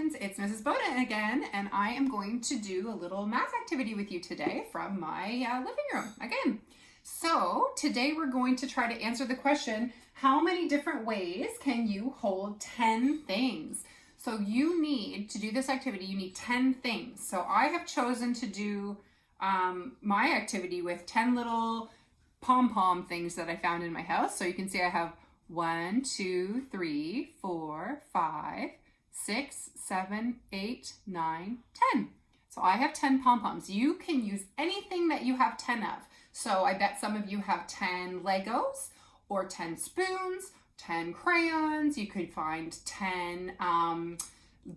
friends, it's Mrs. Bowden again, and I am going to do a little math activity with you today from my living room again. So today we're going to try to answer the question, how many different ways can you hold 10 things? So you need to do this activity, you need 10 things. So I have chosen to do my activity with 10 little pom-pom things that I found in my house. So you can see I have 1, 2, 3, 4, 5, 6, 7, 8, 9, 10. So I have 10 pom-poms. You can use anything that you have 10 of. So I bet some of you have 10 Legos or 10 spoons, 10 crayons. You could find 10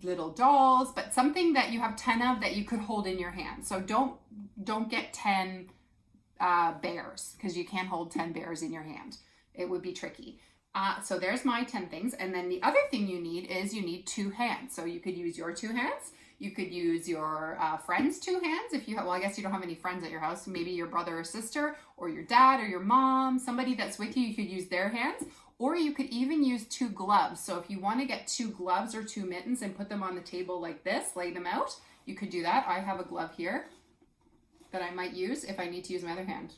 little dolls, but something that you have 10 of that you could hold in your hand. So don't get 10 bears, because you can't hold 10 bears in your hand. It would be tricky. So there's my 10 things. And then the other thing you need is you need 2 hands. So you could use your 2 hands. You could use your friend's 2 hands. If you have, well, I guess you don't have any friends at your house. Maybe your brother or sister or your dad or your mom, somebody that's with you, you could use their hands. Or you could even use 2 gloves. So if you want to get 2 gloves or 2 mittens and put them on the table like this, lay them out, you could do that. I have a glove here that I might use if I need to use my other hand.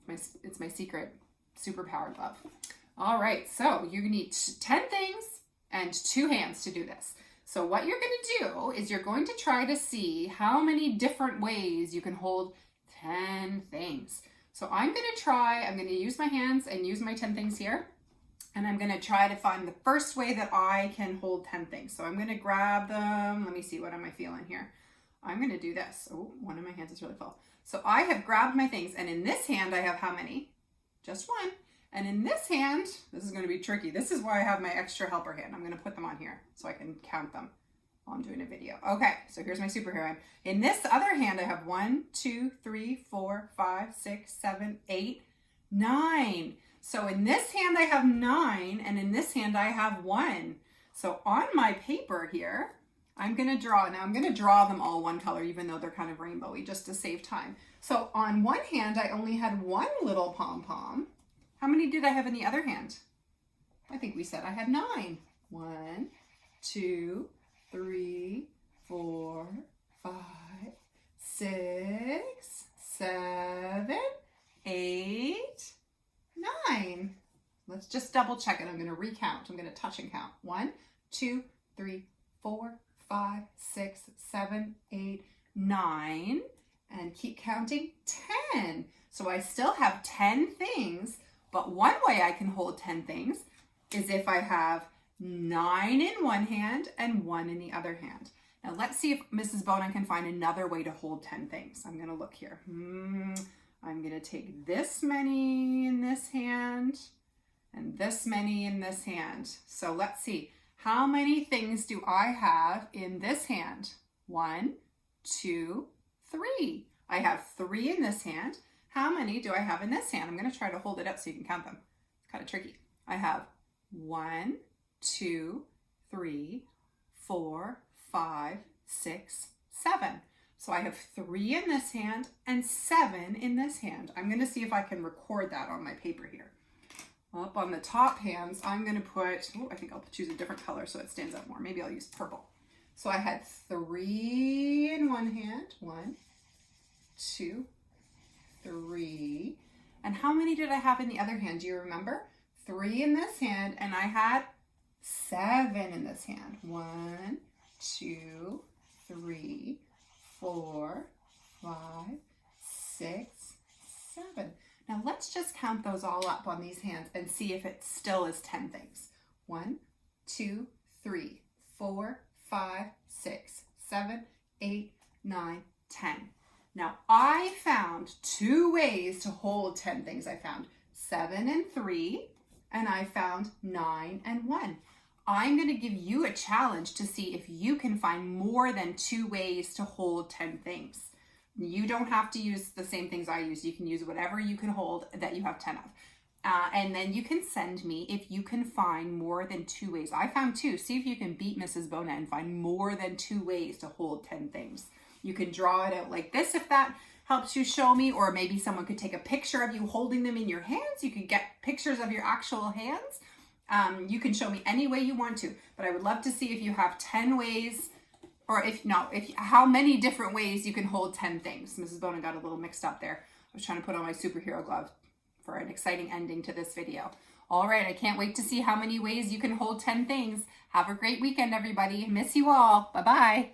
It's my secret superpower glove. All right, so you need 10 things and 2 hands to do this. So what you're going to do is you're going to try to see how many different ways you can hold 10 things. So I'm going to use my hands and use my 10 things here. And I'm going to try to find the first way that I can hold 10 things. So I'm going to grab them. Let me see, what am I feeling here? I'm going to do this. Oh, one of my hands is really full. So I have grabbed my things, and in this hand I have how many? Just 1. And in this hand, this is going to be tricky. This is why I have my extra helper hand. I'm going to put them on here so I can count them while I'm doing a video. Okay, so here's my superhero hand. In this other hand, I have 1, 2, 3, 4, 5, 6, 7, 8, 9. So in this hand, I have 9, and in this hand, I have 1. So on my paper here, I'm going to draw. Now I'm going to draw them all one color, even though they're kind of rainbowy, just to save time. So on one hand, I only had 1 little pom-pom. How many did I have in the other hand? I think we said I had 9. 1, 2, 3, 4, 5, 6, 7, 8, 9. Let's just double check it. I'm going to recount. I'm going to touch and count. 1, 2, 3, 4, 5, 6, 7, 8, 9. And keep counting. 10. So I still have 10 things. But one way I can hold 10 things is if I have 9 in one hand and 1 in the other hand. Now let's see if Mrs. Bowden can find another way to hold 10 things. I'm going to look here. I'm going to take this many in this hand and this many in this hand. So let's see. How many things do I have in this hand? 1, 2, 3. I have 3 in this hand. How many do I have in this hand? I'm going to try to hold it up so you can count them. It's kind of tricky. I have 1, 2, 3, 4, 5, 6, 7. So I have 3 in this hand and 7 in this hand. I'm going to see if I can record that on my paper here. Up on the top hands, I'm going to put, I think I'll choose a different color so it stands out more. Maybe I'll use purple. So I had 3 in one hand. 1, 2, 3. And how many did I have in the other hand? Do you remember? 3 in this hand, and I had 7 in this hand. 1, 2, 3, 4, 5, 6, 7. Now let's just count those all up on these hands and see if it still is 10 things. 1, 2, 3, 4, 5, 6, 7, 8, 9, 10. Now I found 2 ways to hold 10 things. I found 7 and 3, and I found 9 and 1. I'm going to give you a challenge to see if you can find more than 2 ways to hold 10 things. You don't have to use the same things I use. You can use whatever you can hold that you have 10 of. And then you can send me if you can find more than 2 ways. I found 2. See if you can beat Mrs. Bowden and find more than 2 ways to hold 10 things. You can draw it out like this if that helps you show me, or maybe someone could take a picture of you holding them in your hands. You could get pictures of your actual hands You can show me any way you want to, but I would love to see if you have 10 ways, or how many different ways you can hold 10 things. Mrs. Bona got a little mixed up there. I was trying to put on my superhero glove for an exciting ending to this video. All right, I can't wait to see how many ways you can hold 10 things. Have a great weekend, everybody. Miss you all. Bye-bye.